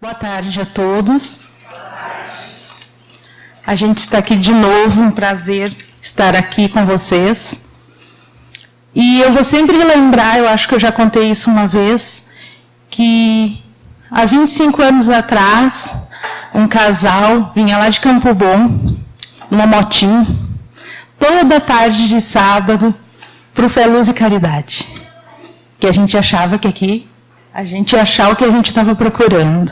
Boa tarde a todos. A gente está aqui de novo, um prazer estar aqui com vocês. E eu vou sempre lembrar, eu acho que eu já contei isso uma vez, que há 25 anos atrás, um casal vinha lá de Campo Bom, numa motinha, toda tarde de sábado, para o Fé, Luz e Caridade. Que a gente achava que aqui a gente ia achar o que a gente estava procurando.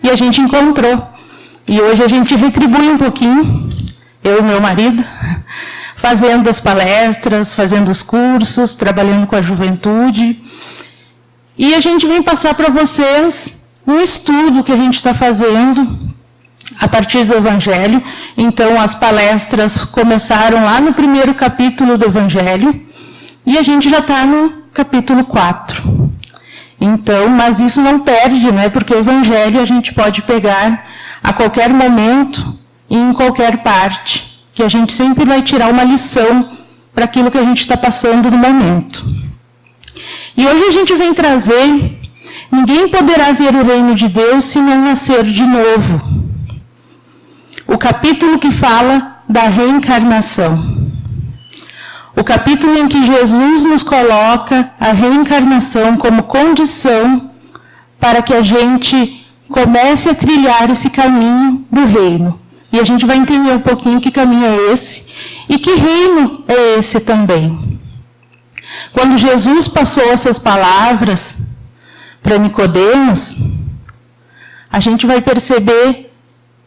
E a gente encontrou. E hoje a gente retribui um pouquinho, eu e meu marido, fazendo as palestras, fazendo os cursos, trabalhando com a juventude. E a gente vem passar para vocês um estudo que a gente está fazendo a partir do Evangelho. Então, as palestras começaram lá no primeiro capítulo do Evangelho e a gente já está no capítulo 4. Então, mas isso não perde, né? Porque o Evangelho a gente pode pegar a qualquer momento e em qualquer parte, que a gente sempre vai tirar uma lição para aquilo que a gente está passando no momento. E hoje a gente vem trazer: ninguém poderá ver o reino de Deus se não nascer de novo. O capítulo que fala da reencarnação. O capítulo em que Jesus nos coloca a reencarnação como condição para que a gente comece a trilhar esse caminho do reino. E a gente vai entender um pouquinho que caminho é esse e que reino é esse também. Quando Jesus passou essas palavras para Nicodemos, a gente vai perceber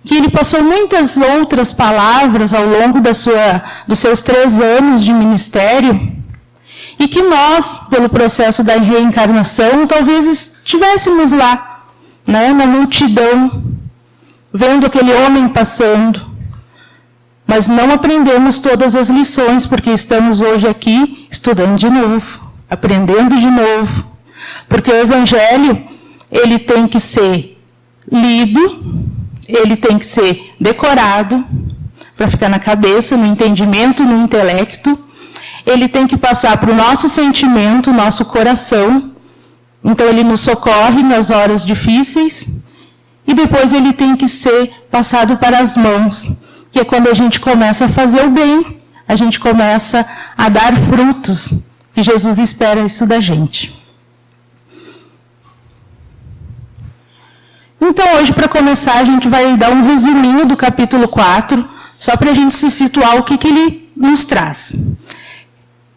que ele passou muitas outras palavras ao longo dos seus 3 anos de ministério, e que nós, pelo processo da reencarnação, talvez estivéssemos lá, né, na multidão, vendo aquele homem passando, mas não aprendemos todas as lições, porque estamos hoje aqui estudando de novo, aprendendo de novo, porque o Evangelho ele tem que ser lido, ele tem que ser decorado para ficar na cabeça, no entendimento, no intelecto. Ele tem que passar para o nosso sentimento, nosso coração. Então, ele nos socorre nas horas difíceis. E depois ele tem que ser passado para as mãos, que é quando a gente começa a fazer o bem, a gente começa a dar frutos. E Jesus espera isso da gente. Então, hoje, para começar, a gente vai dar um resuminho do capítulo 4, só para a gente se situar o que ele nos traz.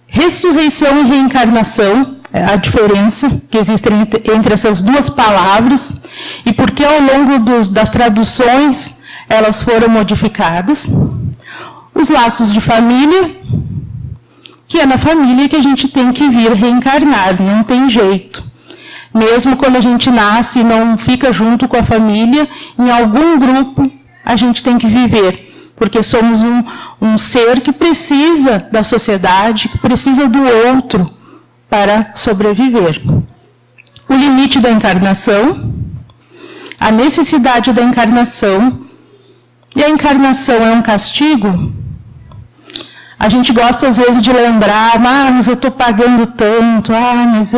Ressurreição e reencarnação, a diferença que existe entre essas duas palavras, e porque ao longo das traduções elas foram modificadas. Os laços de família, que é na família que a gente tem que vir reencarnar, não tem jeito. Mesmo quando a gente nasce e não fica junto com a família, em algum grupo a gente tem que viver, porque somos um ser que precisa da sociedade, que precisa do outro para sobreviver. O limite da encarnação, a necessidade da encarnação, e a encarnação é um castigo? A gente gosta às vezes de lembrar, mas eu estou pagando tanto, mas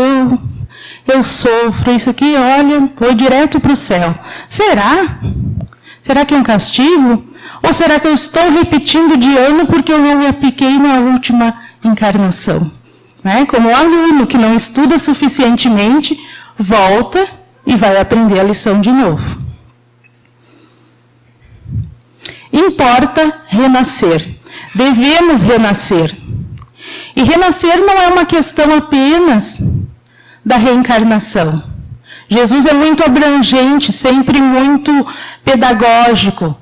eu sofro, isso aqui, olha, foi direto para o céu. Será? Será que é um castigo? Ou será que eu estou repetindo de ano porque eu não me apliquei na última encarnação? Né? Como o aluno que não estuda suficientemente, volta e vai aprender a lição de novo. Importa renascer. Devemos renascer. E renascer não é uma questão apenas da reencarnação. Jesus é muito abrangente, sempre muito pedagógico.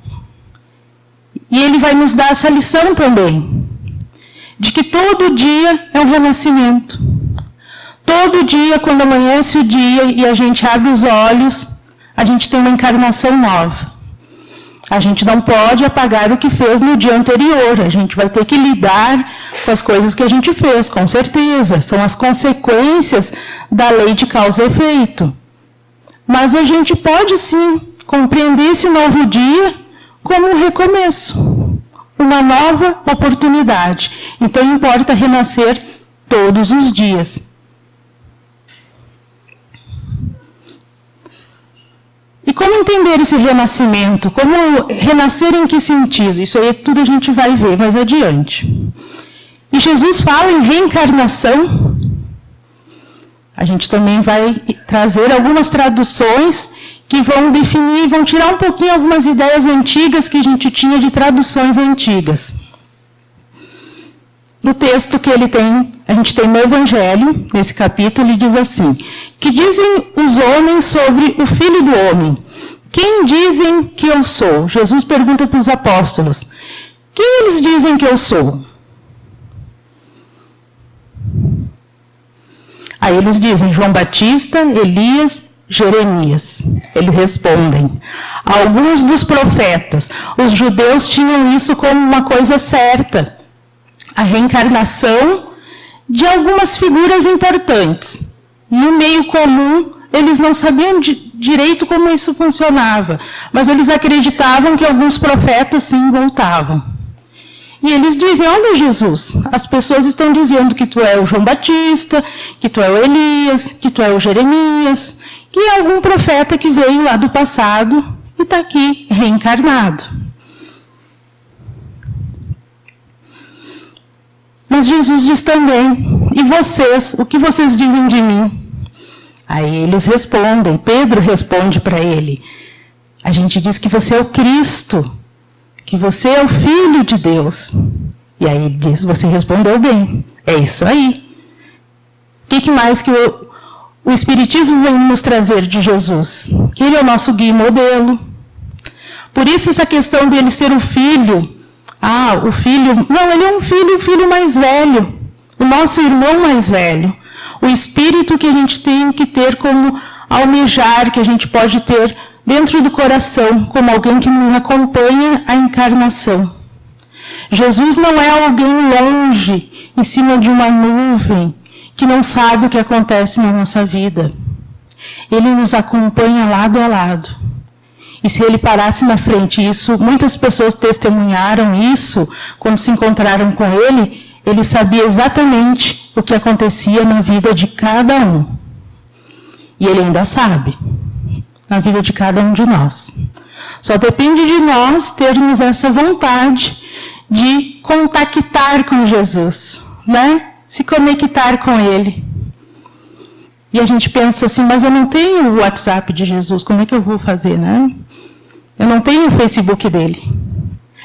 E ele vai nos dar essa lição também, de que todo dia é um renascimento. Todo dia, quando amanhece o dia e a gente abre os olhos, a gente tem uma encarnação nova. A gente não pode apagar o que fez no dia anterior. A gente vai ter que lidar com as coisas que a gente fez, com certeza. São as consequências da lei de causa e efeito. Mas a gente pode, sim, compreender esse novo dia como um recomeço, uma nova oportunidade. Então, importa renascer todos os dias. E como entender esse renascimento? Como renascer em que sentido? Isso aí tudo a gente vai ver mais adiante. E Jesus fala em reencarnação. A gente também vai trazer algumas traduções que vão definir, vão tirar um pouquinho algumas ideias antigas que a gente tinha de traduções antigas. No texto que a gente tem no Evangelho, nesse capítulo, ele diz assim: que dizem os homens sobre o Filho do Homem? Quem dizem que eu sou? Jesus pergunta para os apóstolos: quem eles dizem que eu sou? Aí eles dizem João Batista, Elias, Jeremias. Eles respondem: alguns dos profetas. Os judeus tinham isso como uma coisa certa. A reencarnação de algumas figuras importantes. No meio comum, eles não sabiam direito como isso funcionava, mas eles acreditavam que alguns profetas sim voltavam. E eles dizem: olha, Jesus, as pessoas estão dizendo que tu é o João Batista, que tu é o Elias, que tu é o Jeremias, que é algum profeta que veio lá do passado e está aqui reencarnado. Mas Jesus diz também: e vocês, o que vocês dizem de mim? Aí eles respondem, Pedro responde para ele: a gente diz que você é o Cristo, que você é o Filho de Deus. E aí ele diz: você respondeu bem, é isso aí. O que mais que o Espiritismo vem nos trazer de Jesus? Que ele é o nosso guia e modelo. Por isso essa questão dele ser o filho. O filho... Não, ele é um filho mais velho. O nosso irmão mais velho. O espírito que a gente tem que ter como almejar, que a gente pode ter dentro do coração, como alguém que nos acompanha a encarnação. Jesus não é alguém longe, em cima de uma nuvem, que não sabe o que acontece na nossa vida. Ele nos acompanha lado a lado. E se ele parasse na frente, muitas pessoas testemunharam isso, quando se encontraram com ele sabia exatamente o que acontecia na vida de cada um. E ele ainda sabe, na vida de cada um de nós. Só depende de nós termos essa vontade de contactar com Jesus, né? Se conectar com ele. E a gente pensa assim: mas eu não tenho o WhatsApp de Jesus, como é que eu vou fazer, né? Eu não tenho o Facebook dele.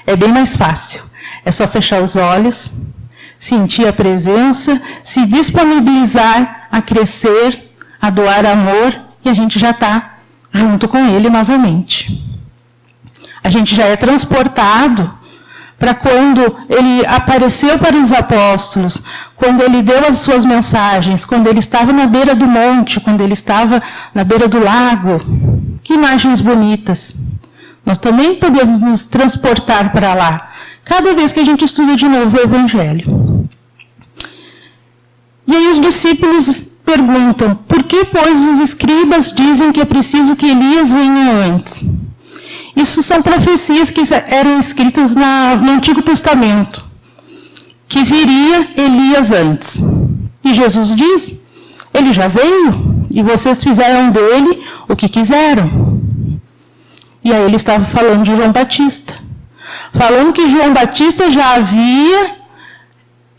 É bem mais fácil. É só fechar os olhos, sentir a presença, se disponibilizar a crescer, a doar amor, e a gente já está junto com ele novamente. A gente já é transportado para quando ele apareceu para os apóstolos, quando ele deu as suas mensagens, quando ele estava na beira do monte, quando ele estava na beira do lago. Que imagens bonitas. Nós também podemos nos transportar para lá, cada vez que a gente estuda de novo o Evangelho. E aí os discípulos perguntam: por que, pois, os escribas dizem que é preciso que Elias venha antes? Isso são profecias que eram escritas no Antigo Testamento, que viria Elias antes. E Jesus diz: ele já veio, e vocês fizeram dele o que quiseram. E aí ele estava falando de João Batista. Falando que João Batista já havia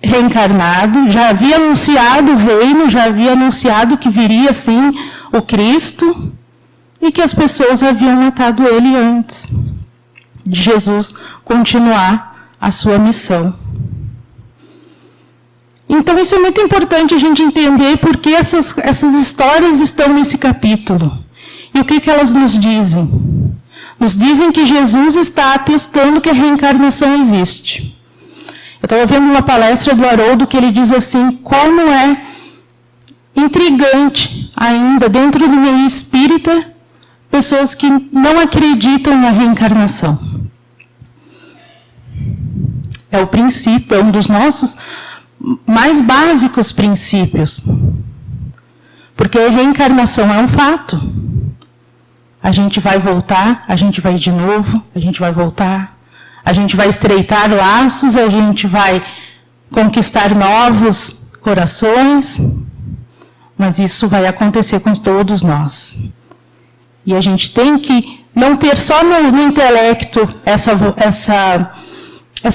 reencarnado, já havia anunciado o reino, já havia anunciado que viria, sim, o Cristo, e que as pessoas haviam matado ele antes de Jesus continuar a sua missão. Então, isso é muito importante a gente entender por que essas histórias estão nesse capítulo. E o que elas nos dizem? Nos dizem que Jesus está atestando que a reencarnação existe. Eu estava vendo uma palestra do Haroldo que ele diz assim: como é intrigante ainda dentro do meio espírita pessoas que não acreditam na reencarnação. É o princípio, é um dos nossos mais básicos princípios. Porque a reencarnação é um fato. A gente vai voltar, a gente vai de novo, a gente vai voltar, a gente vai estreitar laços, a gente vai conquistar novos corações, mas isso vai acontecer com todos nós. E a gente tem que, não ter só no intelecto essa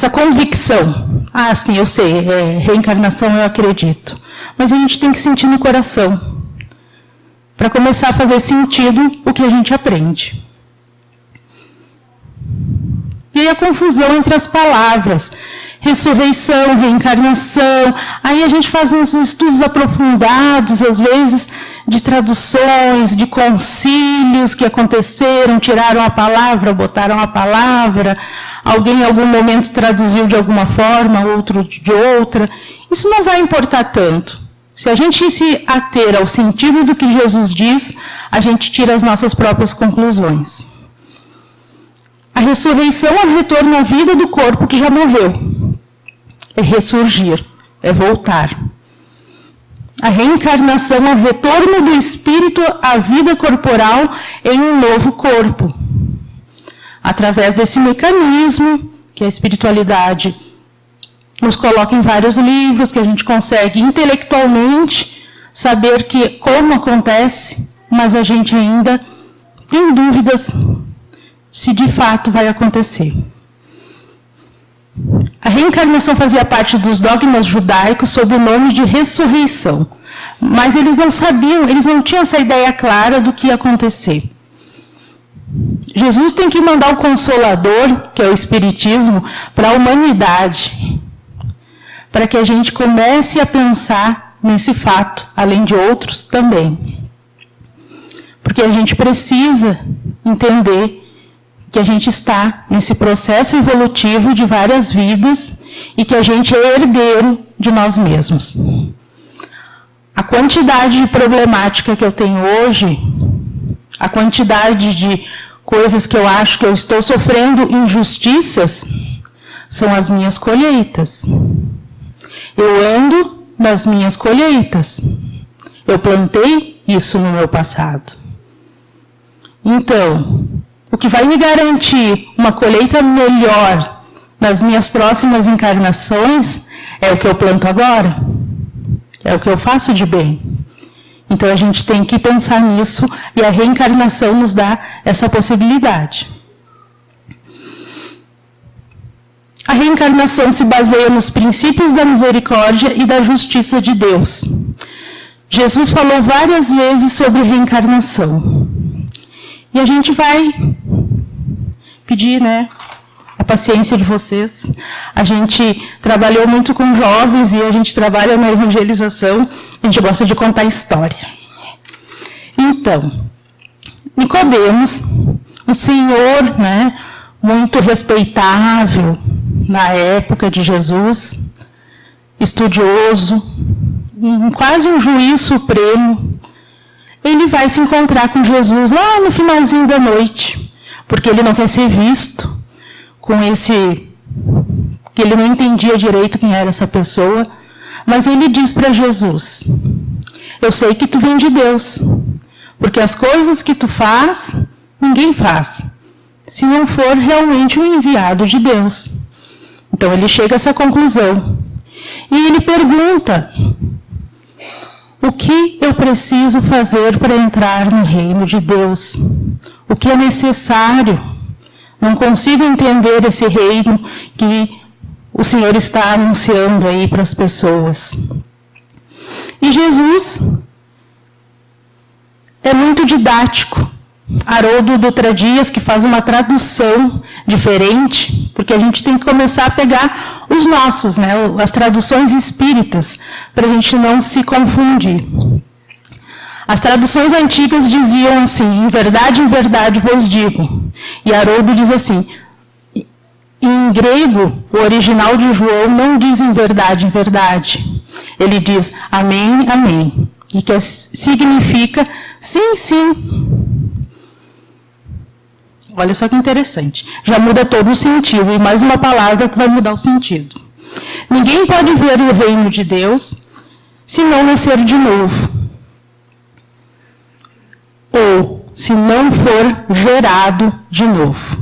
convicção. Ah, sim, eu sei, reencarnação eu acredito. Mas a gente tem que sentir no coração, para começar a fazer sentido o que a gente aprende. E aí a confusão entre as palavras, ressurreição, reencarnação, aí a gente faz uns estudos aprofundados, às vezes, de traduções, de concílios que aconteceram, tiraram a palavra, botaram a palavra, alguém em algum momento traduziu de alguma forma, outro de outra. Isso não vai importar tanto. Se a gente se ater ao sentido do que Jesus diz, a gente tira as nossas próprias conclusões. A ressurreição é o retorno à vida do corpo que já morreu. É ressurgir, é voltar. A reencarnação é o retorno do espírito à vida corporal em um novo corpo. Através desse mecanismo que a espiritualidade nos coloca em vários livros, que a gente consegue intelectualmente saber como acontece, mas a gente ainda tem dúvidas se de fato vai acontecer. A reencarnação fazia parte dos dogmas judaicos sob o nome de ressurreição, mas eles não sabiam, eles não tinham essa ideia clara do que ia acontecer. Jesus tem que mandar o Consolador, que é o Espiritismo, para a humanidade, para que a gente comece a pensar nesse fato, além de outros também. Porque a gente precisa entender que a gente está nesse processo evolutivo de várias vidas e que a gente é herdeiro de nós mesmos. A quantidade de problemática que eu tenho hoje, a quantidade de coisas que eu acho que eu estou sofrendo injustiças, são as minhas colheitas. Eu ando nas minhas colheitas. Eu plantei isso no meu passado. Então, o que vai me garantir uma colheita melhor nas minhas próximas encarnações é o que eu planto agora. É o que eu faço de bem. Então a gente tem que pensar nisso e a reencarnação nos dá essa possibilidade. A reencarnação se baseia nos princípios da misericórdia e da justiça de Deus. Jesus falou várias vezes sobre reencarnação. E a gente vai pedir, a paciência de vocês. A gente trabalhou muito com jovens e a gente trabalha na evangelização. A gente gosta de contar história. Então, Nicodemos, um senhor, muito respeitável na época de Jesus, estudioso, quase um juiz supremo, ele vai se encontrar com Jesus lá no finalzinho da noite, porque ele não quer ser visto com que ele não entendia direito quem era essa pessoa, mas ele diz para Jesus: eu sei que tu vem de Deus, porque as coisas que tu faz, ninguém faz, se não for realmente um enviado de Deus. Então ele chega a essa conclusão. E ele pergunta: o que eu preciso fazer para entrar no reino de Deus? O que é necessário? Não consigo entender esse reino que o Senhor está anunciando aí para as pessoas. E Jesus é muito didático. Haroldo Dutra Dias, que faz uma tradução diferente, porque a gente tem que começar a pegar os nossos, as traduções espíritas, para a gente não se confundir. As traduções antigas diziam assim: em verdade vos digo. E Haroldo diz assim: em grego, o original de João não diz em verdade. Ele diz amém, amém. E que significa sim, sim. Olha só que interessante. Já muda todo o sentido. E mais uma palavra que vai mudar o sentido. Ninguém pode ver o reino de Deus se não nascer de novo. Ou se não for gerado de novo.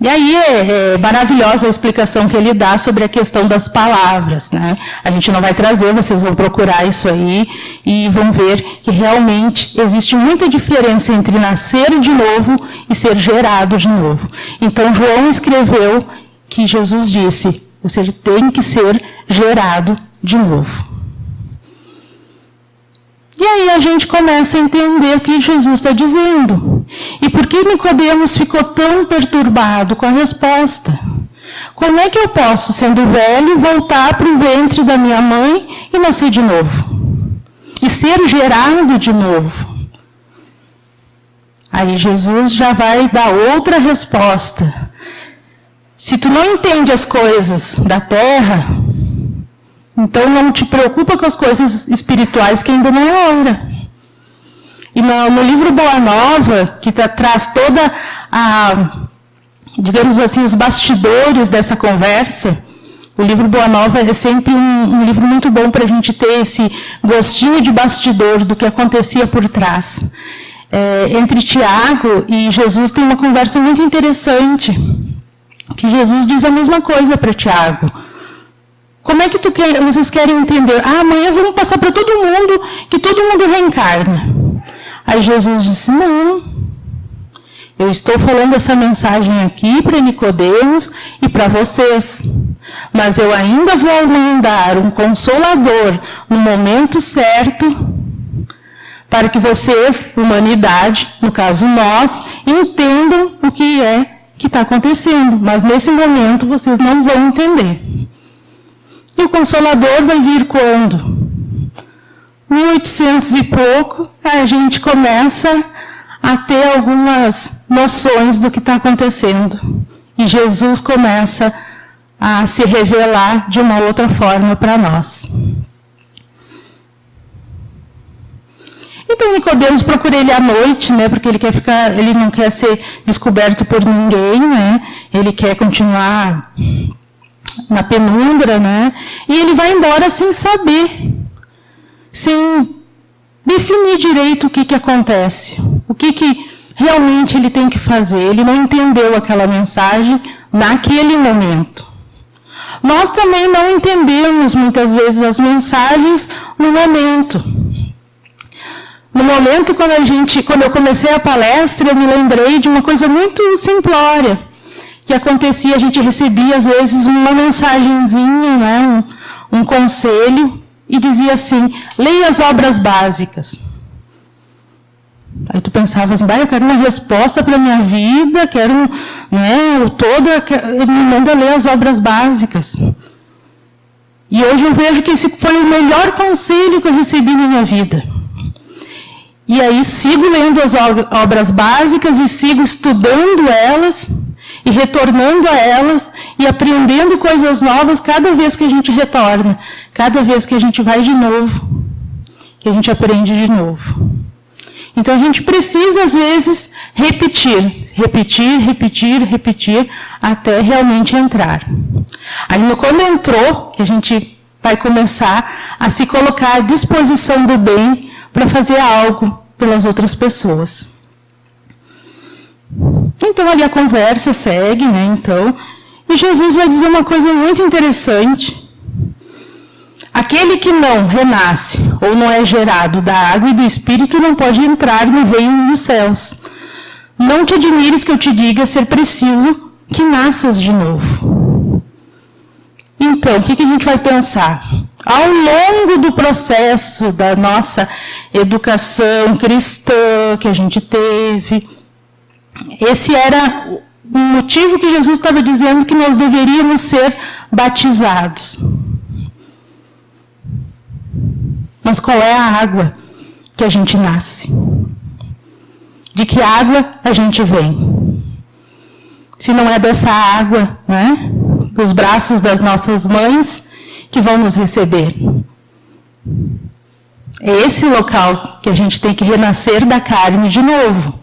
E aí é maravilhosa a explicação que ele dá sobre a questão das palavras, né? A gente não vai trazer, vocês vão procurar isso aí e vão ver que realmente existe muita diferença entre nascer de novo e ser gerado de novo. Então, João escreveu que Jesus disse, você tem que ser gerado de novo. E aí a gente começa a entender o que Jesus está dizendo. E por que Nicodemos ficou tão perturbado com a resposta? Como é que eu posso, sendo velho, voltar para o ventre da minha mãe e nascer de novo? E ser gerado de novo? Aí Jesus já vai dar outra resposta. Se tu não entende as coisas da terra, então não te preocupa com as coisas espirituais que ainda não é hora. E no livro Boa Nova, que traz toda digamos assim, os bastidores dessa conversa, o livro Boa Nova é sempre um livro muito bom para a gente ter esse gostinho de bastidor do que acontecia por trás. Entre Tiago e Jesus tem uma conversa muito interessante, que Jesus diz a mesma coisa para Tiago. Como é que vocês querem entender? Amanhã vamos passar para todo mundo, que todo mundo reencarna. Aí Jesus disse, não, eu estou falando essa mensagem aqui para Nicodemos e para vocês. Mas eu ainda vou mandar um Consolador no momento certo, para que vocês, humanidade, no caso nós, entendam o que está acontecendo. Mas nesse momento vocês não vão entender. E o Consolador vai vir quando? 1800 e pouco, a gente começa a ter algumas noções do que está acontecendo. E Jesus começa a se revelar de uma outra forma para nós. Então Nicodemos procura ele à noite, né, porque ele não quer ser descoberto por ninguém, né? Ele quer continuar na penumbra, né? E ele vai embora sem saber, sem definir direito o que acontece, o que realmente ele tem que fazer. Ele não entendeu aquela mensagem naquele momento. Nós também não entendemos muitas vezes as mensagens no momento. No momento, quando eu comecei a palestra, eu me lembrei de uma coisa muito simplória que acontecia. A gente recebia, às vezes, uma mensagenzinha, né, um conselho, e dizia assim, leia as obras básicas. Aí tu pensava assim, eu quero uma resposta para a minha vida, quero, né, ele me manda ler as obras básicas. E hoje eu vejo que esse foi o melhor conselho que eu recebi na minha vida. E aí sigo lendo as obras básicas e sigo estudando elas e retornando a elas e aprendendo coisas novas cada vez que a gente retorna, cada vez que a gente vai de novo, que a gente aprende de novo. Então a gente precisa, às vezes, repetir, até realmente entrar. Aí quando entrou, que a gente vai começar a se colocar à disposição do bem para fazer algo pelas outras pessoas. Então, ali a conversa segue, né? Então, e Jesus vai dizer uma coisa muito interessante. Aquele que não renasce ou não é gerado da água e do Espírito não pode entrar no reino dos céus. Não te admires que eu te diga ser preciso que nasças de novo. Então, o que a gente vai pensar? Ao longo do processo da nossa educação cristã que a gente teve, esse era o motivo que Jesus estava dizendo que nós deveríamos ser batizados. Mas qual é a água que a gente nasce? De que água a gente vem? Se não é dessa água, né, dos braços das nossas mães, que vão nos receber. É esse local que a gente tem que renascer da carne de novo.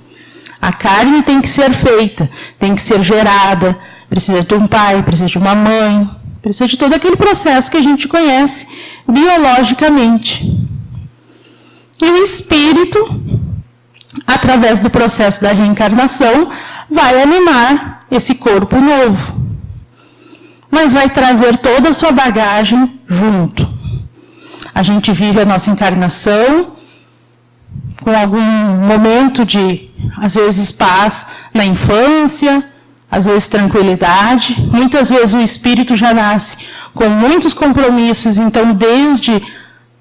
A carne tem que ser feita, tem que ser gerada, precisa de um pai, precisa de uma mãe, precisa de todo aquele processo que a gente conhece biologicamente. E o espírito, através do processo da reencarnação, vai animar esse corpo novo, mas vai trazer toda a sua bagagem junto. A gente vive a nossa encarnação com algum momento de, às vezes, paz na infância, às vezes tranquilidade. Muitas vezes o espírito já nasce com muitos compromissos, então desde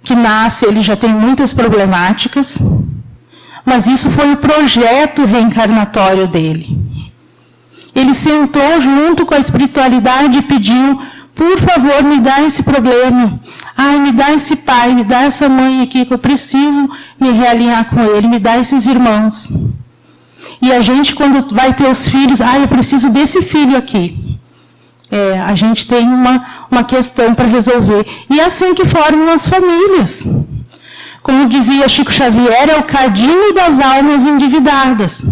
que nasce ele já tem muitas problemáticas. Mas isso foi o projeto reencarnatório dele. Ele sentou junto com a espiritualidade e pediu: por favor, me dá esse problema. Ai, me dá esse pai, me dá essa mãe aqui, que eu preciso me realinhar com ele, me dá esses irmãos. E a gente, quando vai ter os filhos, eu preciso desse filho aqui. A gente tem uma questão para resolver. E é assim que formam as famílias. Como dizia Chico Xavier, é o cadinho das almas endividadas.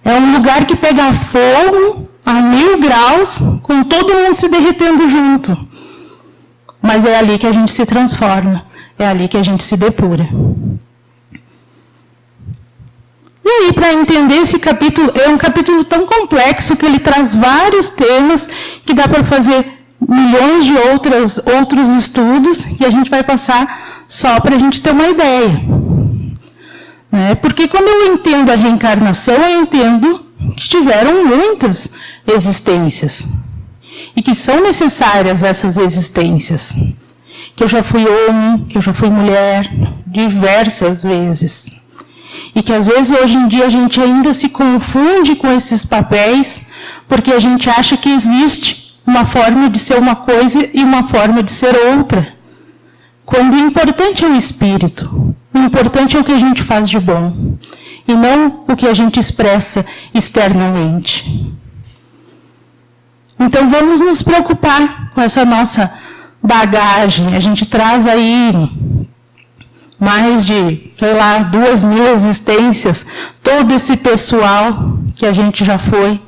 É um lugar que pega fogo a 1000 graus, com todo mundo se derretendo junto. Mas é ali que a gente se transforma, é ali que a gente se depura. E aí, para entender esse capítulo, é um capítulo tão complexo que ele traz vários temas que dá para fazer milhões de outros estudos, e a gente vai passar só para a gente ter uma ideia. Porque quando eu entendo a reencarnação, eu entendo que tiveram muitas existências. E que são necessárias essas existências. Que eu já fui homem, que eu já fui mulher, diversas vezes. E que às vezes hoje em dia a gente ainda se confunde com esses papéis, porque a gente acha que existe uma forma de ser uma coisa e uma forma de ser outra. Quando o importante é o espírito, o importante é o que a gente faz de bom, e não o que a gente expressa externamente. Então vamos nos preocupar com essa nossa bagagem. A gente traz aí mais de, 2.000 existências, todo esse pessoal que a gente já foi,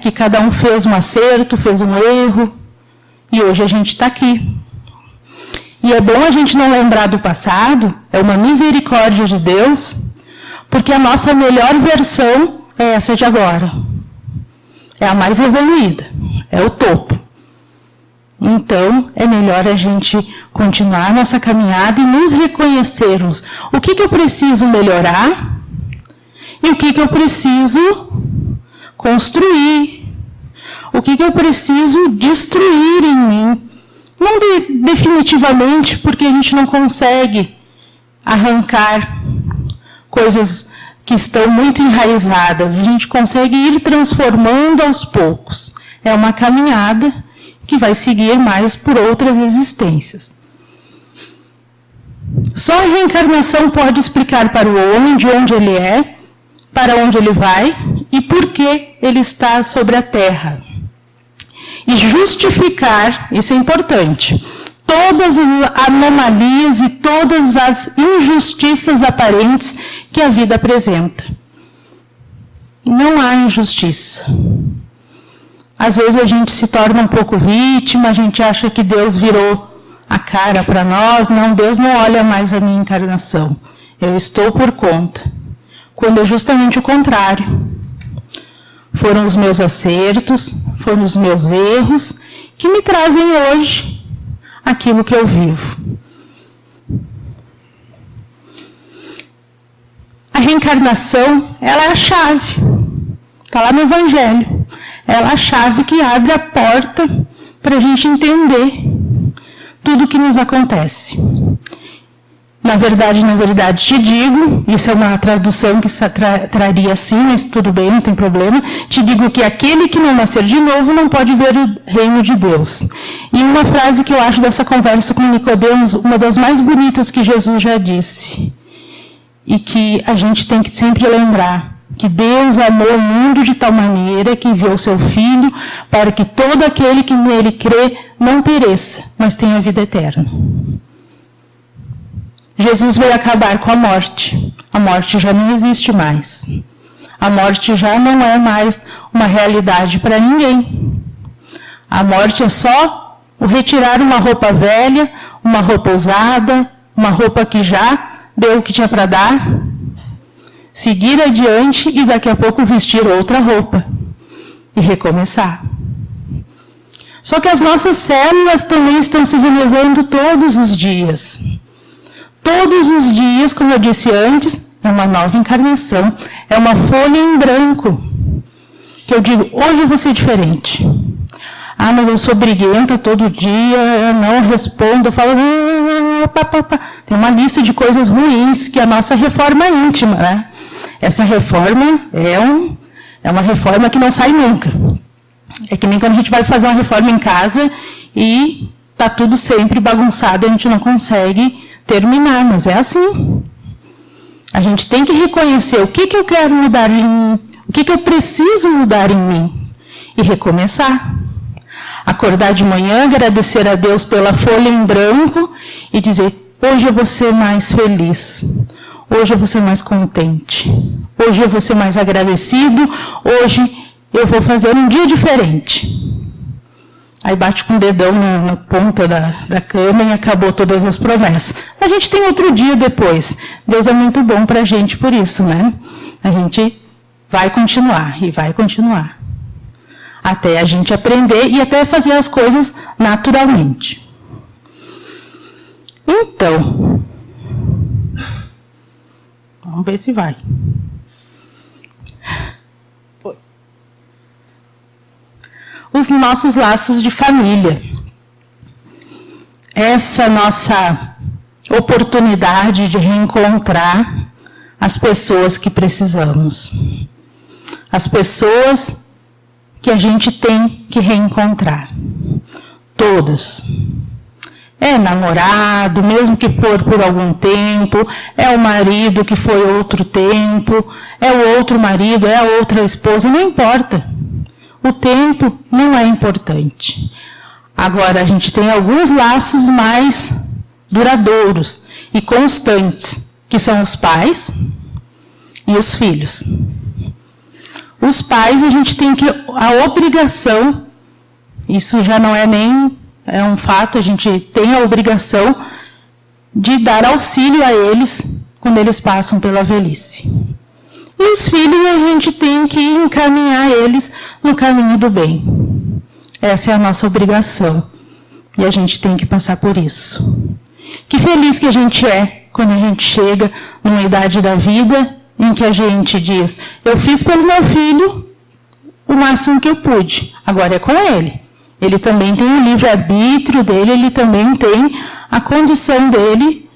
que cada um fez um acerto, fez um erro, e hoje a gente está aqui. E é bom a gente não lembrar do passado, é uma misericórdia de Deus, porque a nossa melhor versão é essa de agora. É a mais evoluída, é o topo. Então, é melhor a gente continuar a nossa caminhada e nos reconhecermos. O que eu preciso melhorar e o que eu preciso construir. O que eu preciso destruir em mim. Não definitivamente, porque a gente não consegue arrancar coisas que estão muito enraizadas. A gente consegue ir transformando aos poucos. É uma caminhada que vai seguir mais por outras existências. Só a reencarnação pode explicar para o homem de onde ele é, para onde ele vai e por que ele está sobre a Terra. E justificar, isso é importante, todas as anomalias e todas as injustiças aparentes que a vida apresenta. Não há injustiça. Às vezes a gente se torna um pouco vítima, a gente acha que Deus virou a cara para nós. Não, Deus não olha mais a minha encarnação. Eu estou por conta. Quando é justamente o contrário. Foram os meus acertos, foram os meus erros que me trazem hoje aquilo que eu vivo. A reencarnação, ela é a chave. Está lá no Evangelho. Ela é a chave que abre a porta para a gente entender tudo o que nos acontece. Na verdade, te digo, isso é uma tradução que traria assim, mas tudo bem, não tem problema. Te digo que aquele que não nascer de novo não pode ver o reino de Deus. E uma frase que eu acho dessa conversa com Nicodemos, uma das mais bonitas que Jesus já disse. E que a gente tem que sempre lembrar. Que Deus amou o mundo de tal maneira que enviou seu Filho para que todo aquele que nele crê não pereça, mas tenha vida eterna. Jesus veio acabar com a morte. A morte já não existe mais. A morte já não é mais uma realidade para ninguém. A morte é só o retirar uma roupa velha, uma roupa usada, uma roupa que já deu o que tinha para dar. seguir adiante e daqui a pouco vestir outra roupa e recomeçar. Só que as nossas células também estão se renovando todos os dias. Todos os dias, como eu disse antes, é uma nova encarnação, é uma folha em branco. Que eu digo, hoje eu vou ser diferente. Ah, mas eu sou briguenta todo dia, eu não respondo, eu falo... Tem uma lista de coisas ruins, que é a nossa reforma íntima, né? Essa reforma é uma reforma que não sai nunca. É que nem quando a gente vai fazer uma reforma em casa e está tudo sempre bagunçado, a gente não consegue terminar, mas é assim. A gente tem que reconhecer o que eu quero mudar em mim, o que eu preciso mudar em mim e recomeçar. Acordar de manhã, agradecer a Deus pela folha em branco e dizer, hoje eu vou ser mais feliz, hoje eu vou ser mais contente, hoje eu vou ser mais agradecido, hoje eu vou fazer um dia diferente. Aí bate com o dedão na ponta da cama e acabou todas as promessas. A gente tem outro dia depois. Deus é muito bom para a gente por isso, né? A gente vai continuar e vai continuar. Até a gente aprender e até fazer as coisas naturalmente. Então, vamos ver se vai. Os nossos laços de família. Essa nossa oportunidade de reencontrar as pessoas que precisamos. As pessoas que a gente tem que reencontrar. Todas. É namorado, mesmo que for por algum tempo, é o marido que foi outro tempo, é o outro marido, é a outra esposa, não importa. O tempo não é importante. Agora, a gente tem alguns laços mais duradouros e constantes, que são os pais e os filhos. Os pais, a gente tem a obrigação, isso já não é nem um fato, a gente tem a obrigação de dar auxílio a eles quando eles passam pela velhice. E os filhos, a gente tem que encaminhar eles no caminho do bem. Essa é a nossa obrigação. E a gente tem que passar por isso. Que feliz que a gente é quando a gente chega numa idade da vida em que a gente diz, eu fiz pelo meu filho o máximo que eu pude, agora é com ele. Ele também tem o livre-arbítrio dele, ele também tem a condição dele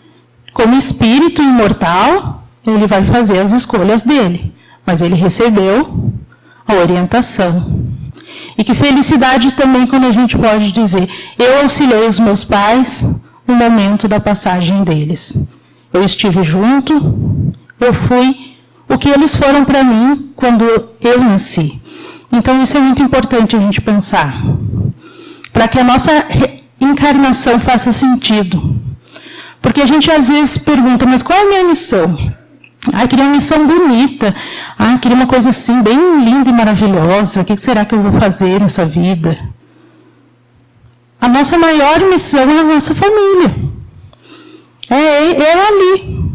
como espírito imortal. Ele vai fazer as escolhas dele, mas ele recebeu a orientação. E que felicidade também quando a gente pode dizer, eu auxiliei os meus pais no momento da passagem deles. Eu estive junto, eu fui o que eles foram para mim quando eu nasci. Então isso é muito importante a gente pensar, para que a nossa encarnação faça sentido. Porque a gente às vezes pergunta, mas qual é a minha missão? Queria uma missão bonita. Queria uma coisa assim, bem linda e maravilhosa. O que será que eu vou fazer nessa vida? A nossa maior missão é a nossa família. É ali.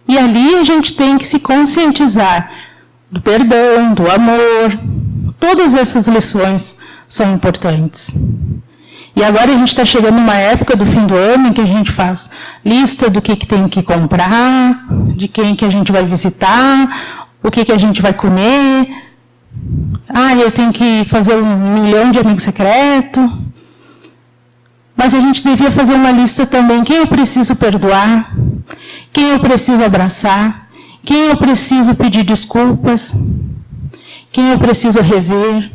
E ali a gente tem que se conscientizar do perdão, do amor. Todas essas lições são importantes. E agora a gente está chegando numa época do fim do ano em que a gente faz lista do que tem que comprar, de quem que a gente vai visitar, o que a gente vai comer. Eu tenho que fazer 1 milhão de amigo secreto. Mas a gente devia fazer uma lista também, quem eu preciso perdoar, quem eu preciso abraçar, quem eu preciso pedir desculpas, quem eu preciso rever.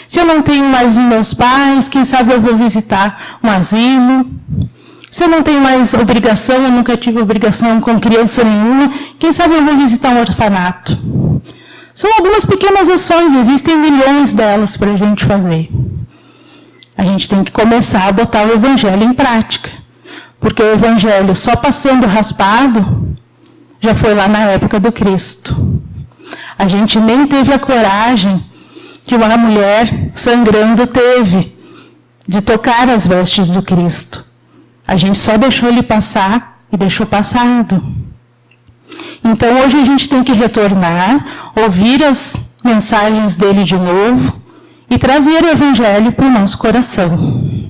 Se eu não tenho mais os meus pais, quem sabe eu vou visitar um asilo. Se eu não tenho mais obrigação, eu nunca tive obrigação com criança nenhuma, quem sabe eu vou visitar um orfanato. São algumas pequenas ações, existem milhões delas para a gente fazer. A gente tem que começar a botar o Evangelho em prática. Porque o Evangelho só passando raspado já foi lá na época do Cristo. A gente nem teve a coragem que uma mulher sangrando teve de tocar as vestes do Cristo. A gente só deixou ele passar e deixou passado. Então, hoje a gente tem que retornar, ouvir as mensagens dele de novo e trazer o Evangelho para o nosso coração.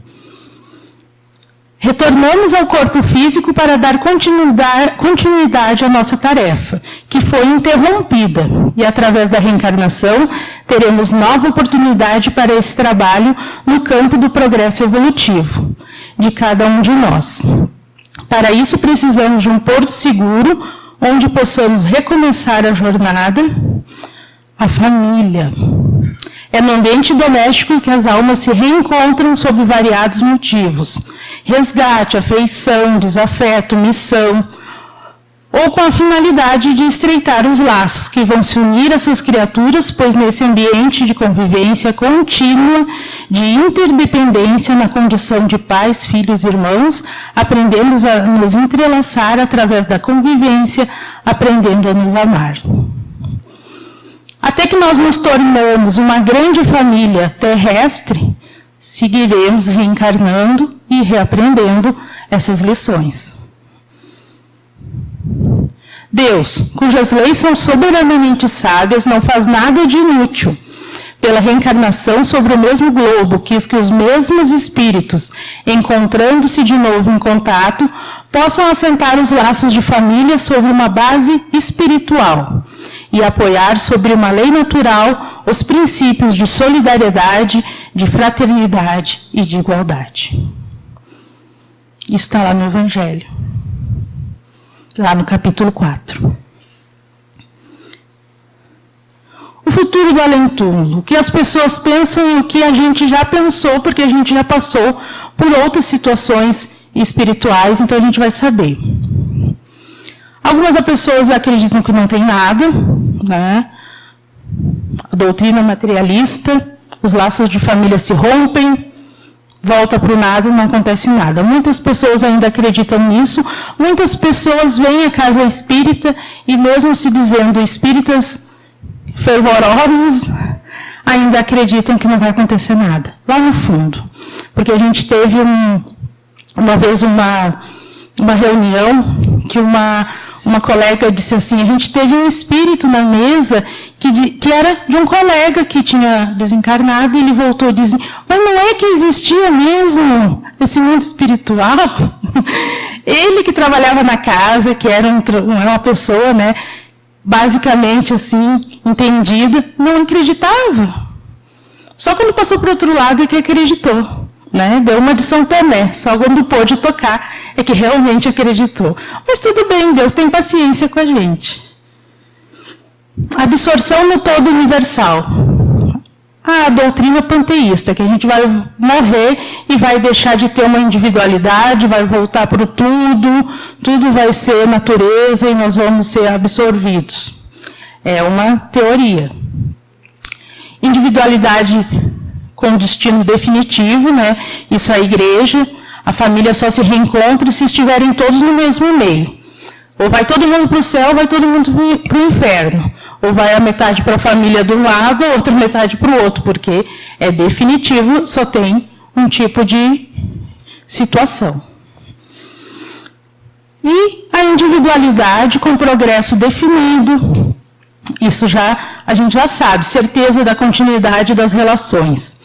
Retornamos ao corpo físico para dar continuidade à nossa tarefa, que foi interrompida, e através da reencarnação teremos nova oportunidade para esse trabalho no campo do progresso evolutivo de cada um de nós. Para isso precisamos de um porto seguro, onde possamos recomeçar a jornada, a família. É no ambiente doméstico que as almas se reencontram sob variados motivos. Resgate, afeição, desafeto, missão, ou com a finalidade de estreitar os laços que vão se unir a essas criaturas, pois nesse ambiente de convivência contínua, de interdependência na condição de pais, filhos e irmãos, aprendemos a nos entrelaçar através da convivência, aprendendo a nos amar. Até que nós nos tornamos uma grande família terrestre, seguiremos reencarnando e reaprendendo essas lições. Deus, cujas leis são soberanamente sábias, não faz nada de inútil. Pela reencarnação sobre o mesmo globo, quis que os mesmos espíritos, encontrando-se de novo em contato, possam assentar os laços de família sobre uma base espiritual e apoiar sobre uma lei natural os princípios de solidariedade, de fraternidade e de igualdade. Isso está lá no Evangelho, lá no capítulo 4. O futuro do além-túmulo, o que as pessoas pensam e o que a gente já pensou, porque a gente já passou por outras situações espirituais, então a gente vai saber. Algumas pessoas acreditam que não tem nada, né? A doutrina materialista, os laços de família se rompem, volta para o nada e não acontece nada. Muitas pessoas ainda acreditam nisso, muitas pessoas vêm à casa espírita e mesmo se dizendo espíritas fervorosos, ainda acreditam que não vai acontecer nada, lá no fundo. Porque a gente teve uma vez uma reunião que uma colega disse assim, a gente teve um espírito na mesa que era de um colega que tinha desencarnado, e ele voltou e disse, mas não é que existia mesmo esse mundo espiritual? Ele que trabalhava na casa, que era uma pessoa, né, basicamente assim, entendida, não acreditava. Só quando passou para o outro lado é que acreditou. Né? Deu uma de São Tomé, só quando pôde tocar é que realmente acreditou. Mas tudo bem, Deus tem paciência com a gente. Absorção no todo universal. A doutrina panteísta, que a gente vai morrer e vai deixar de ter uma individualidade, vai voltar para o tudo vai ser natureza e nós vamos ser absorvidos. É uma teoria. Individualidade com destino definitivo, né? Isso é a igreja, a família só se reencontra se estiverem todos no mesmo meio. Ou vai todo mundo para o céu, ou vai todo mundo para o inferno. Ou vai a metade para a família de um lado, a outra metade para o outro, porque é definitivo, só tem um tipo de situação. E a individualidade com progresso definido, isso a gente já sabe, certeza da continuidade das relações.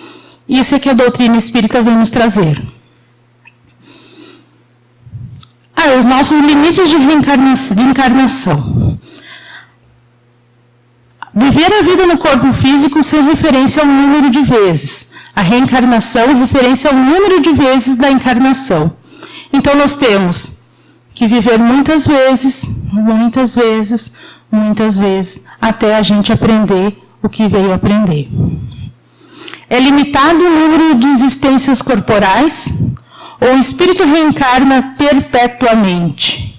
Isso é que a doutrina espírita vem nos trazer. Os nossos limites de encarnação. Viver a vida no corpo físico sem referência ao número de vezes. A reencarnação é referência ao número de vezes da encarnação. Então, nós temos que viver muitas vezes, até a gente aprender o que veio aprender. É limitado o número de existências corporais, ou o espírito reencarna perpetuamente?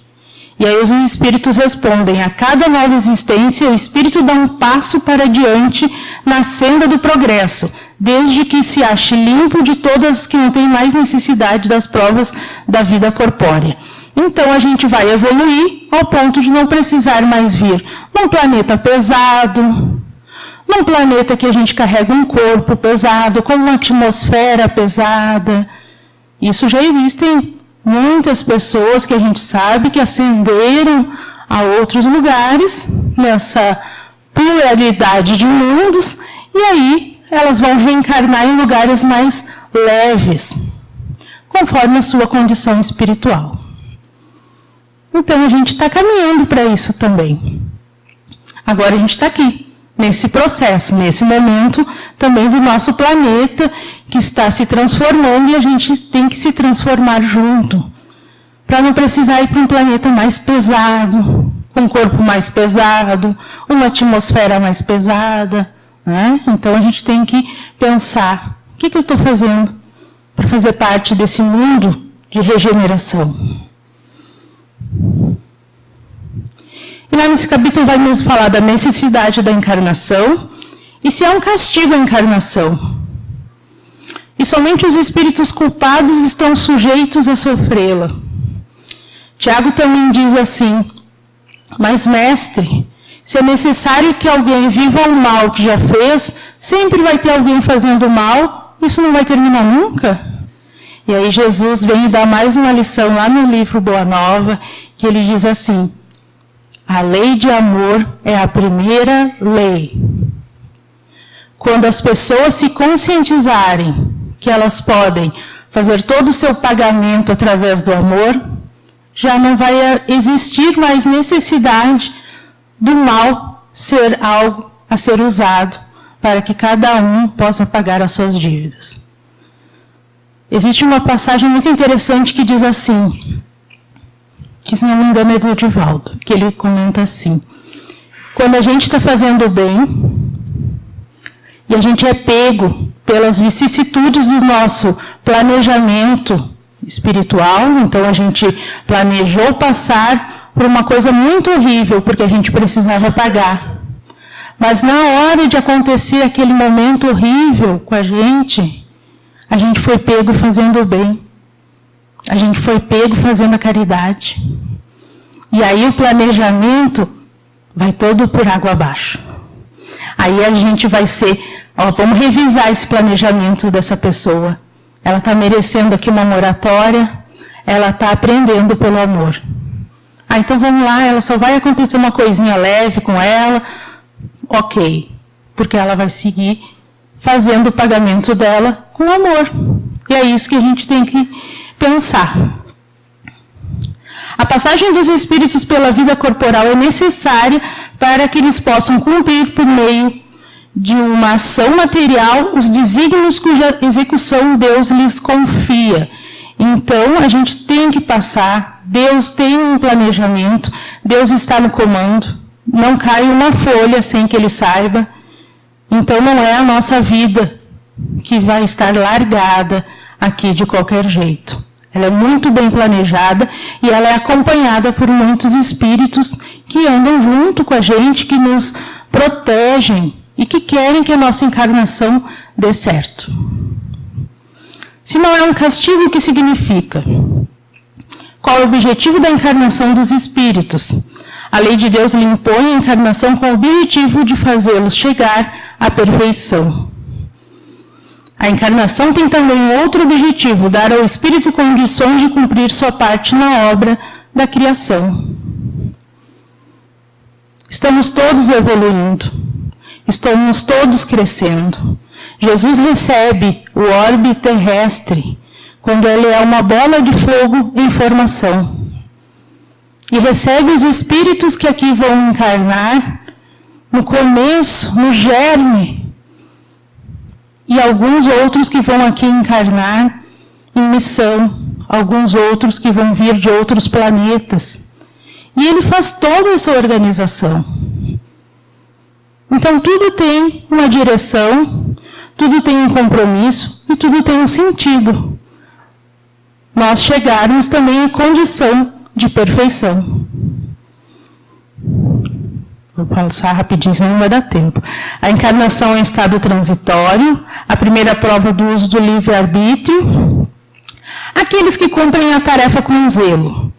E aí os espíritos respondem, a cada nova existência, o espírito dá um passo para diante na senda do progresso, desde que se ache limpo de todas que não têm mais necessidade das provas da vida corpórea. Então a gente vai evoluir ao ponto de não precisar mais vir num planeta pesado, num planeta que a gente carrega um corpo pesado, com uma atmosfera pesada. Isso já existem muitas pessoas que a gente sabe que ascenderam a outros lugares, nessa pluralidade de mundos, e aí elas vão reencarnar em lugares mais leves, conforme a sua condição espiritual. Então a gente está caminhando para isso também. Agora a gente está aqui, nesse processo, nesse momento também do nosso planeta, que está se transformando, e a gente tem que se transformar junto, para não precisar ir para um planeta mais pesado, com um corpo mais pesado, uma atmosfera mais pesada, né? Então a gente tem que pensar, o que eu estou fazendo para fazer parte desse mundo de regeneração? E lá nesse capítulo vai nos falar da necessidade da encarnação e se é um castigo a encarnação. E somente os espíritos culpados estão sujeitos a sofrê-la. Tiago também diz assim: mas, mestre, se é necessário que alguém viva o mal que já fez, sempre vai ter alguém fazendo mal, isso não vai terminar nunca? E aí Jesus vem e dá mais uma lição lá no livro Boa Nova, que ele diz assim: a lei de amor é a primeira lei. Quando as pessoas se conscientizarem que elas podem fazer todo o seu pagamento através do amor, já não vai existir mais necessidade do mal ser algo a ser usado para que cada um possa pagar as suas dívidas. Existe uma passagem muito interessante que diz assim, que se não me engano é do Divaldo, que ele comenta assim: quando a gente está fazendo o bem e a gente é pego pelas vicissitudes do nosso planejamento espiritual, então a gente planejou passar por uma coisa muito horrível, porque a gente precisava pagar. Mas na hora de acontecer aquele momento horrível com a gente foi pego fazendo o bem. A gente foi pego fazendo a caridade. E aí o planejamento vai todo por água abaixo. Aí a gente vai ser, vamos revisar esse planejamento dessa pessoa. Ela está merecendo aqui uma moratória, ela está aprendendo pelo amor. Então vamos lá, ela só vai acontecer uma coisinha leve com ela, ok, porque ela vai seguir fazendo o pagamento dela com amor. E é isso que a gente tem que pensar. A passagem dos espíritos pela vida corporal é necessária para que eles possam cumprir por meio de uma ação material os desígnios cuja execução Deus lhes confia. Então, a gente tem que passar, Deus tem um planejamento, Deus está no comando, não cai uma folha sem que Ele saiba. Então, não é a nossa vida que vai estar largada aqui de qualquer jeito. Ela é muito bem planejada e ela é acompanhada por muitos espíritos que andam junto com a gente, que nos protegem e que querem que a nossa encarnação dê certo. Se não é um castigo, o que significa? Qual é o objetivo da encarnação dos espíritos? A lei de Deus lhe impõe a encarnação com o objetivo de fazê-los chegar à perfeição. A encarnação tem também outro objetivo, dar ao espírito condições de cumprir sua parte na obra da criação. Estamos todos evoluindo, estamos todos crescendo. Jesus recebe o orbe terrestre quando ele é uma bola de fogo em formação. E recebe os espíritos que aqui vão encarnar no começo, no germe, e alguns outros que vão aqui encarnar em missão, alguns outros que vão vir de outros planetas. E ele faz toda essa organização. Então tudo tem uma direção, tudo tem um compromisso e tudo tem um sentido. Nós chegarmos também à condição de perfeição. Vou passar rapidinho, senão não vai dar tempo. A encarnação é um estado transitório, a primeira prova do uso do livre-arbítrio. Aqueles que cumprem a tarefa com zelo.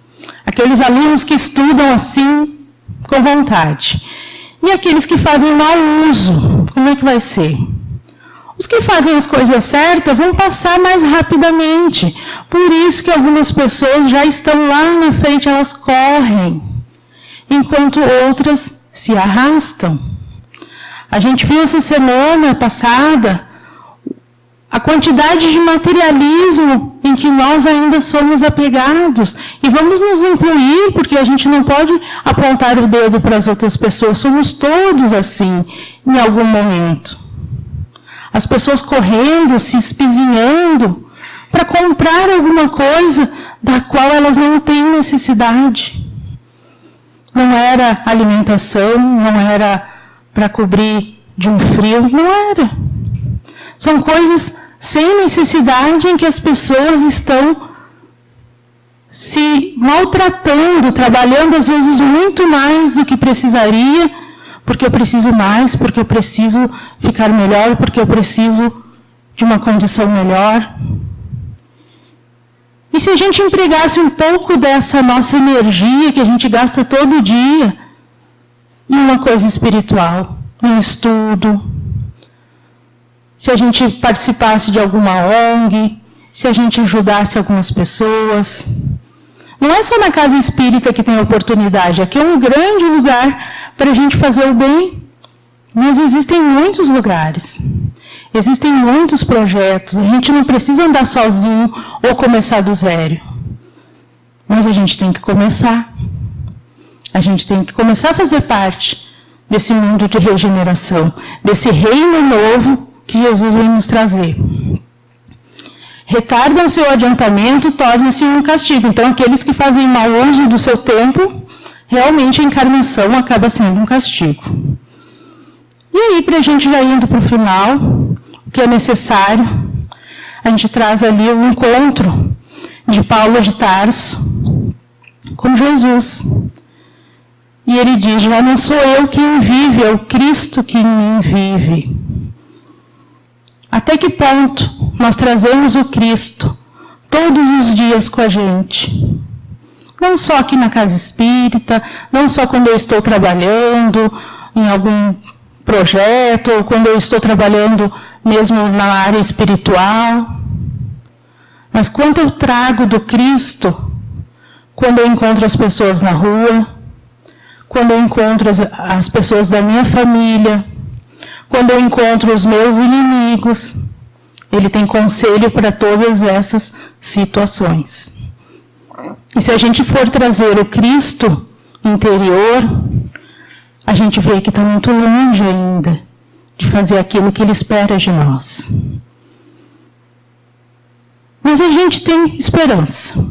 Aqueles alunos que estudam assim, com vontade. E aqueles que fazem mau uso, como é que vai ser? Os que fazem as coisas certas vão passar mais rapidamente. Por isso que algumas pessoas já estão lá na frente, elas correm. enquanto outras se arrastam. A gente viu essa semana passada a quantidade de materialismo em que nós ainda somos apegados. E vamos nos incluir, porque a gente não pode apontar o dedo para as outras pessoas. Somos todos assim, em algum momento. As pessoas correndo, se espizinhando para comprar alguma coisa da qual elas não têm necessidade. Não era alimentação, não era para cobrir de um frio, não era. São coisas sem necessidade em que as pessoas estão se maltratando, trabalhando às vezes muito mais do que precisaria, porque eu preciso mais, porque eu preciso ficar melhor, porque eu preciso de uma condição melhor. E se a gente empregasse um pouco dessa nossa energia que a gente gasta todo dia em uma coisa espiritual, em estudo, se a gente participasse de alguma ONG, se a gente ajudasse algumas pessoas. Não é só na casa espírita que tem oportunidade, aqui é um grande lugar para a gente fazer o bem, mas existem muitos lugares, existem muitos projetos, a gente não precisa andar sozinho ou começar do zero, mas a gente tem que começar. A gente tem que começar a fazer parte desse mundo de regeneração, desse reino novo que Jesus vem nos trazer. Retardam seu adiantamento, torna-se um castigo. Então, aqueles que fazem mau uso do seu tempo, realmente a encarnação acaba sendo um castigo. E aí, para a gente já indo para o final, o que é necessário, a gente traz ali o encontro de Paulo de Tarso com Jesus. E ele diz, já não sou eu quem vive, é o Cristo que em mim vive. Até que ponto nós trazemos o Cristo todos os dias com a gente? Não só aqui na casa espírita, não só quando eu estou trabalhando em algum projeto, ou quando eu estou trabalhando mesmo na área espiritual. Mas quanto eu trago do Cristo quando eu encontro as pessoas na rua, quando eu encontro as pessoas da minha família, quando eu encontro os meus inimigos. Ele tem conselho para todas essas situações. E se a gente for trazer o Cristo interior, a gente vê que está muito longe ainda de fazer aquilo que Ele espera de nós. Mas a gente tem esperança.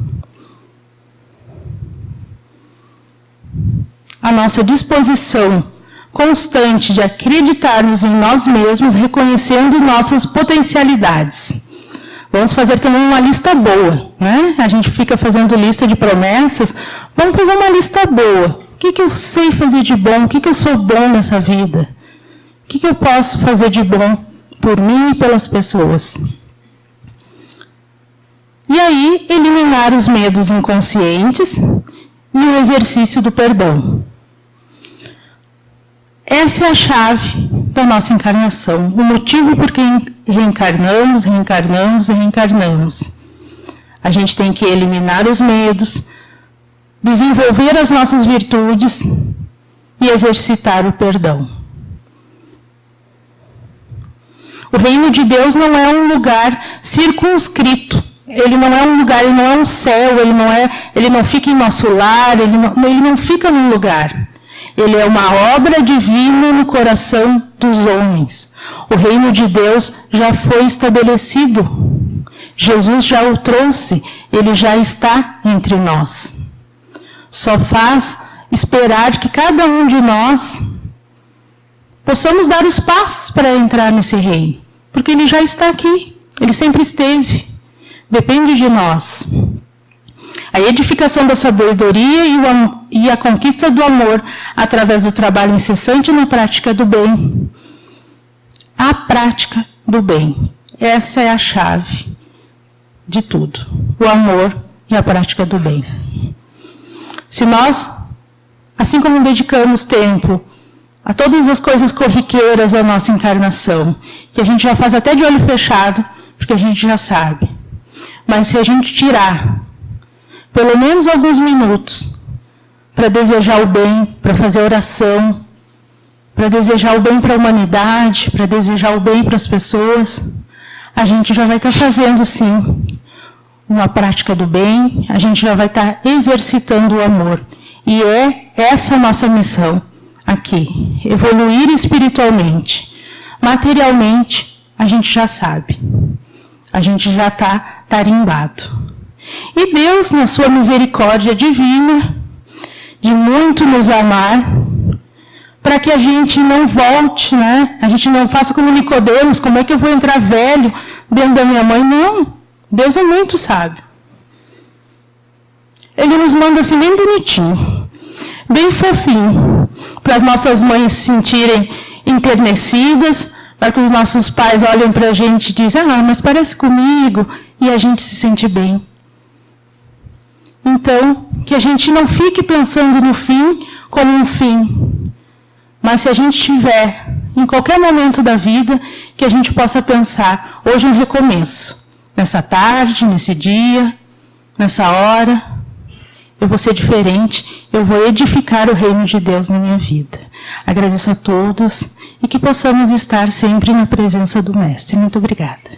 A nossa disposição constante de acreditarmos em nós mesmos, reconhecendo nossas potencialidades. Vamos fazer também uma lista boa, né? A gente fica fazendo lista de promessas, vamos fazer uma lista boa. O que eu sei fazer de bom? O que eu sou bom nessa vida? O que eu posso fazer de bom por mim e pelas pessoas? E aí, eliminar os medos inconscientes e o exercício do perdão. Essa é a chave da nossa encarnação, o motivo por que reencarnamos. A gente tem que eliminar os medos, desenvolver as nossas virtudes e exercitar o perdão. O reino de Deus não é um lugar circunscrito. Ele não é um lugar, ele não é um céu, ele não fica em nosso lar, ele não fica num lugar. Ele é uma obra divina no coração dos homens. O reino de Deus já foi estabelecido. Jesus já o trouxe, ele já está entre nós. Só faz esperar que cada um de nós possamos dar os passos para entrar nesse reino. Porque ele já está aqui, ele sempre esteve. Depende de nós. A edificação da sabedoria e a conquista do amor através do trabalho incessante na prática do bem. A prática do bem. Essa é a chave de tudo. O amor e a prática do bem. Se nós, assim como dedicamos tempo a todas as coisas corriqueiras da nossa encarnação, que a gente já faz até de olho fechado, porque a gente já sabe. Mas se a gente tirar pelo menos alguns minutos para desejar o bem, para fazer oração, para desejar o bem para a humanidade, para desejar o bem para as pessoas, a gente já vai estar fazendo, sim, uma prática do bem, a gente já vai estar exercitando o amor. E é essa a nossa missão aqui, evoluir espiritualmente. Materialmente, a gente já sabe, a gente já está tarimbado. E Deus, na sua misericórdia divina, de muito nos amar, para que a gente não volte, né? A gente não faça como Nicodemos, como é que eu vou entrar velho dentro da minha mãe? Não, Deus é muito sábio. Ele nos manda assim bem bonitinho, bem fofinho, para as nossas mães se sentirem enternecidas, para que os nossos pais olhem para a gente e dizem, mas parece comigo, e a gente se sente bem. Então, que a gente não fique pensando no fim como um fim, mas se a gente tiver, em qualquer momento da vida, que a gente possa pensar, hoje é um recomeço, nessa tarde, nesse dia, nessa hora, eu vou ser diferente, eu vou edificar o reino de Deus na minha vida. Agradeço a todos e que possamos estar sempre na presença do Mestre. Muito obrigada.